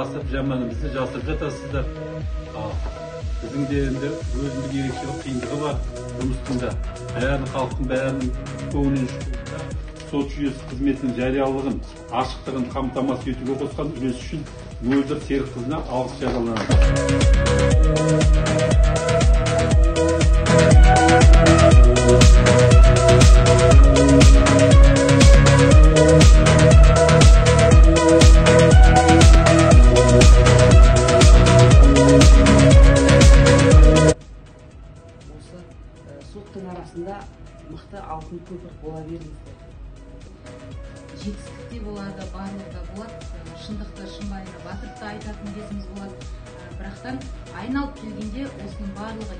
Asып жаманымызды жасып жатасыздар. Біздің де енді өзіндік ерекшелік қиындығы бар жұмыстың да. Халықтың бәрінің көңілінен шыққанда сот жүйесі қызметінің жариялығын, ашықтығын қамтамасыз етуге қосқан үлесі үшін Мөлдір Серікқызына алғыс жарияланады. Соттың арасында мықты алтын көпір бола беріңіздер. Жетістік те болады, барлығы да болады. Шындықты шынбайына батырып та айтатын кезіміз болады. Бірақтан айналып келгенде осының барлығы